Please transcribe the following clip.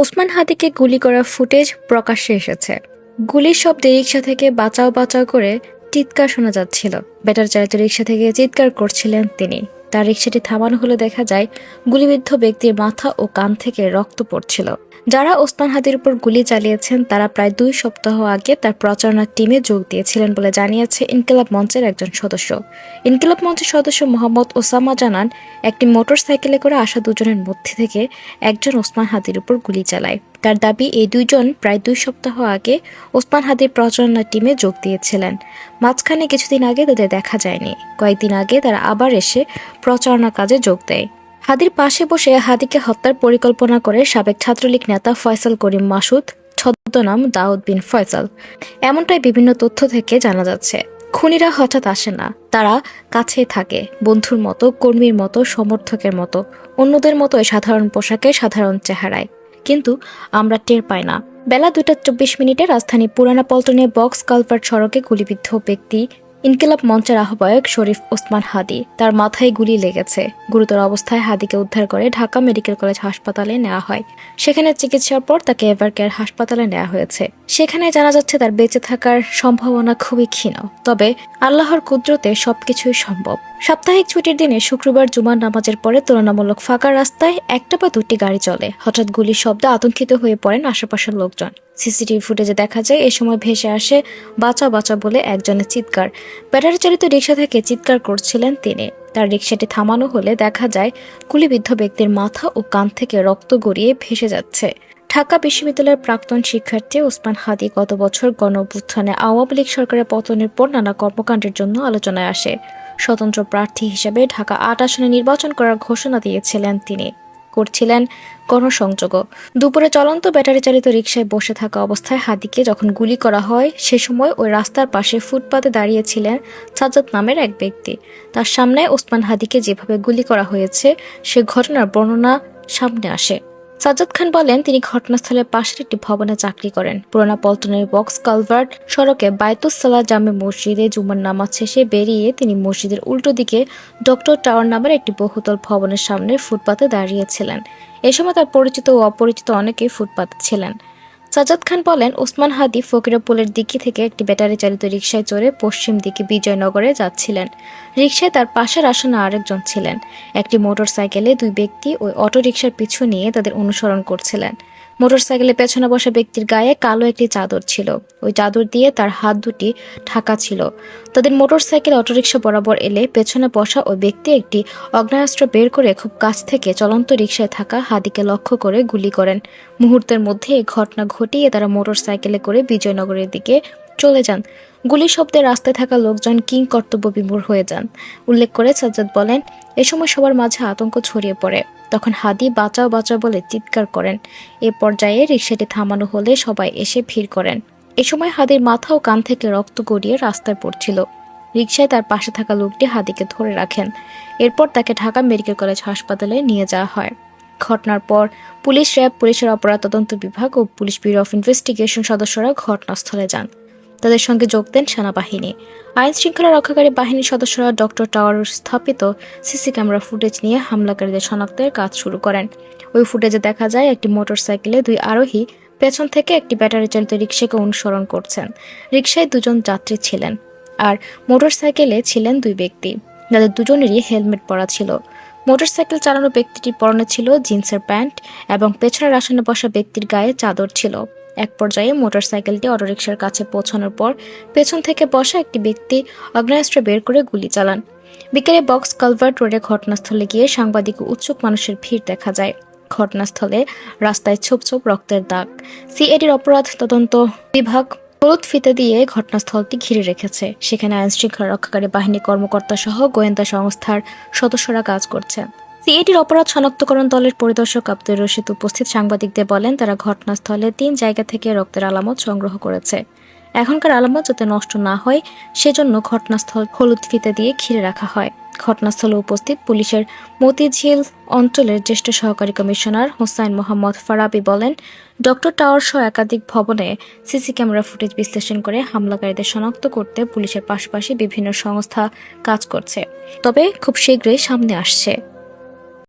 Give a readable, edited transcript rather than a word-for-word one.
ওসমান হাদিকে গুলি করার ফুটেজ প্রকাশ্যে এসেছে। গুলির শব্দে রিকশা থেকে বাঁচাও বাঁচাও করে চিৎকার শোনা যাচ্ছিল। ব্যাটারি চালিত রিকশা থেকে চিৎকার করছিলেন তিনি। তার রিকশাটি থামানো হলে দেখা যায় গুলিবিদ্ধ ব্যক্তির মাথা ও কান থেকে রক্ত পড়ছিল। যারা ওসমান হাদির উপর গুলি চালিয়েছেন তারা প্রায় 2 সপ্তাহ আগে তার প্রচারণার টিমে যোগ দিয়েছিলেন বলে জানিয়েছে ইনকিলাব মঞ্চের একজন সদস্য। ইনকিলাব মঞ্চের সদস্য মোহাম্মদ ওসামা জানান, একটি মোটরসাইকেলে করে আসা দুজনের মধ্যে থেকে একজন ওসমান হাদির উপর গুলি চালায়। তার দাবি, এই দুইজন প্রায় 2 সপ্তাহ আগে ওসমান হাদির প্রচারণার টিমে যোগ দিয়েছিলেন। মাঝখানে কিছুদিন আগে তাদের দেখা যায়নি। কয়েকদিন আগে তারা আবার এসে প্রচারণা কাজে যোগ দেয়। হাদির পাশে বসে হাদিকে হত্যার পরিকল্পনা করে সাবেক ছাত্রলীগ নেতা ফয়সাল করিম মাসুদ, ছদ্মনাম দাউদ বিন ফয়সাল। এমনটাই বিভিন্ন তথ্য থেকে জানা যাচ্ছে। খুনিরা হঠাৎ আসে না, তারা কাছেই থাকে, বন্ধুর মতো, কর্মীর মতো, সমর্থকের মতো, অন্যদের মতো সাধারণ পোশাকে, সাধারণ চেহারায়। কিন্তু আমরা টের পাই না। বেলা 2:24 রাজধানী পুরানা পল্টনে বক্স কালভার্ট সড়কে গুলিবিদ্ধ ব্যক্তি ইনকিলাব মঞ্চের আহ্বায়ক শরীফ ওসমান হাদি। তার মাথায় গুলি লেগেছে। গুরুতর অবস্থায় হাদিকে উদ্ধার করে ঢাকা মেডিকেল কলেজ হাসপাতালে নেওয়া হয়। সেখানে চিকিৎসার পর তাকে এভারকেয়ার হাসপাতালে নেওয়া হয়েছে। সেখানে জানা যাচ্ছে তার বেঁচে থাকার সম্ভাবনা খুবই ক্ষীণ। তবে আল্লাহর কুদরতে সবকিছুই সম্ভব। সাপ্তাহিক ছুটির দিনে শুক্রবার জুমার নামাজের পরে তুলনামূলক ফাঁকা রাস্তায় একটা বা দুটি গাড়ি চলে। হঠাৎ গুলির শব্দে আতঙ্কিত হয়ে পড়েন আশেপাশের লোকজন। সিসিটিভি ফুটেজে দেখা যায় এ সময় ভেসে আসে বাঁচা বাঁচা বলে একজনের চিৎকার। ব্যাটারি চালিত রিকশা থেকে চিৎকার করছিলেন তিনি। তার রিকশাটি থামানো হলে দেখা যায় গুলিবিদ্ধ ব্যক্তির মাথা ও কান থেকে রক্ত গড়িয়ে ভেসে যাচ্ছে। ঢাকা বিশ্ববিদ্যালয়ের প্রাক্তন শিক্ষার্থী ওসমান হাদি গত বছর গণঅভ্যুত্থানে আওয়ামী লীগ সরকারের পতনের পর নানা কর্মকাণ্ডের জন্য আলোচনায় আসে। স্বতন্ত্র প্রার্থী হিসেবে ঢাকা 8 আসনে নির্বাচন করার ঘোষণা দিয়েছিলেন তিনি। করছিলেন গণসংযোগও। দুপুরে চলন্ত ব্যাটারি চালিত রিকশায় বসে থাকা অবস্থায় হাদিকে যখন গুলি করা হয়, সে সময় ওই রাস্তার পাশে ফুটপাতে দাঁড়িয়েছিলেন সাজ্জাদ নামের এক ব্যক্তি। তার সামনে ওসমান হাদিকে যেভাবে গুলি করা হয়েছে সে ঘটনার বর্ণনা সামনে আসে। সাজ্জাদ খান বলেন, তিনি ঘটনাস্থলের পাশের একটি ভবনে চাকরি করেন। পুরানা পল্টনের বক্স কালভার্ট সড়কে বায়তুস সালাহ জামে মসজিদে জুমার নামাজ শেষে বেরিয়ে তিনি মসজিদের উল্টো দিকে ডক্টর টাওয়ার নামের একটি বহুতল ভবনের সামনে ফুটপাতে দাঁড়িয়েছিলেন। এ সময় তার পরিচিত ও অপরিচিত অনেকেই ফুটপাতে ছিলেন। সাজ্জাদ খান বলেন, ওসমান হাদি ফকিরাপুলের দিকে থেকে একটি ব্যাটারি চালিত রিকশায় চড়ে পশ্চিম দিকে বিজয়নগরে যাচ্ছিলেন। রিকশায় তার পাশের আসনে আরেকজন ছিলেন। একটি মোটরসাইকেলে 2 ব্যক্তি ওই অটোরিকশার পিছু নিয়ে তাদের অনুসরণ করছিলেন। মোটরসাইকেলে পেছনে বসা ব্যক্তির গায়ে কালো একটি চাদর ছিল। ওই চাদর দিয়ে তার হাত দুটি ঢাকা ছিল। তাদের মোটরসাইকেল অটোরিকশা বরাবর এলে পেছনে বসা ওই ব্যক্তি একটি আগ্নেয়াস্ত্র বের করে খুব কাছ থেকে চলন্ত রিকশায় থাকা হাদিকে লক্ষ্য করে গুলি করেন। মুহূর্তের মধ্যে এই ঘটনা ঘটিয়ে তারা মোটরসাইকেলে করে বিজয়নগরের দিকে চলে যান। গুলির শব্দে রাস্তায় থাকা লোকজন কিং কর্তব্য বিমূঢ় হয়ে যান। উল্লেখ করে সাজ্জাদ বলেন, এ সময় সবার মাঝে আতঙ্ক ছড়িয়ে পড়ে। তখন হাদি বাঁচাও বাঁচাও বলে চিৎকার করেন। এ পর্যায়ে রিকশাটি থামানো হলে সবাই এসে ভিড় করেন। এ সময় হাদির মাথা ও কান থেকে রক্ত গড়িয়ে রাস্তায় পড়ছিল। রিকশায় তার পাশে থাকা লোকটি হাদিকে ধরে রাখেন। এরপর তাকে ঢাকা মেডিকেল কলেজ হাসপাতালে নিয়ে যাওয়া হয়। ঘটনার পর পুলিশ, র্যাব, পুলিশের অপরাধ তদন্ত বিভাগ ও পুলিশ ব্যুরো অফ ইনভেস্টিগেশন সদস্যরা ঘটনাস্থলে যান। তাদের সঙ্গে যোগ দেন সেনাবাহিনী। আইন শৃঙ্খলা রক্ষাকারী বাহিনীর সদস্যরা ডক্টর টাওয়ার স্থাপিত সিসি ক্যামেরা ফুটেজ নিয়ে হামলাকারীদের শনাক্তের কাজ শুরু করেন। ওই ফুটেজে দেখা যায় একটি মোটরসাইকেলে 2 আরোহী পেছন থেকে একটি ব্যাটারি চালিত রিকশাকে অনুসরণ করছেন। রিকশায় 2 জন যাত্রী ছিলেন আর মোটরসাইকেলে ছিলেন 2 ব্যক্তি, যাদের দুজনেরই হেলমেট পরা ছিল। মোটরসাইকেল চালানো ব্যক্তিটির পরনে ছিল জিন্সের প্যান্ট এবং পেছনের আসনে বসা ব্যক্তির গায়ে চাদর ছিল। এক পর্যায়ে মোটরসাইকেলটি অটোরিকশার কাছে পৌঁছানোর পর পেছন থেকে বসা একটি ব্যক্তি আগ্নেয়াস্ত্র বের করে গুলি চালান। বিকেলে বক্স কালভার্ট রোডে ঘটনাস্থলে গিয়ে সাংবাদিক ও উৎসুক মানুষের ভিড় দেখা যায়। ঘটনাস্থলে রাস্তায় ছোপ ছোপ রক্তের দাগ। সিআইডির অপরাধ তদন্ত বিভাগ হলুদ ফিতে দিয়ে ঘটনাস্থলটি ঘিরে রেখেছে। সেখানে আইন শৃঙ্খলা রক্ষাকারী বাহিনী কর্মকর্তা সহ গোয়েন্দা সংস্থার সদস্যরা কাজ করছেন। সিআইডির অপরাধ শনাক্তকরণ দলের পরিদর্শক আব্দুর রশিদ উপস্থিত সাংবাদিকদের বলেন, তারা ঘটনাস্থলে 3 জায়গা থেকে রক্তের আলামত সংগ্রহ করেছে। এখনকার আলামত যাতে নষ্ট না হয় সেজন্য ঘটনাস্থল হলুদ ফিতে দিয়ে ঘিরে রাখা হয়। ঘটনাস্থলে উপস্থিত পুলিশের মতিঝিল অঞ্চলের জ্যেষ্ঠ সহকারী কমিশনার হোসাইন মোহাম্মদ ফারাবি বলেন, ডক্টর টাওয়ার সহ একাধিক ভবনে সিসি ক্যামেরা ফুটেজ বিশ্লেষণ করে হামলাকারীদের শনাক্ত করতে পুলিশের পাশাপাশি বিভিন্ন সংস্থা কাজ করছে। তবে খুব শীঘ্রই সামনে আসছে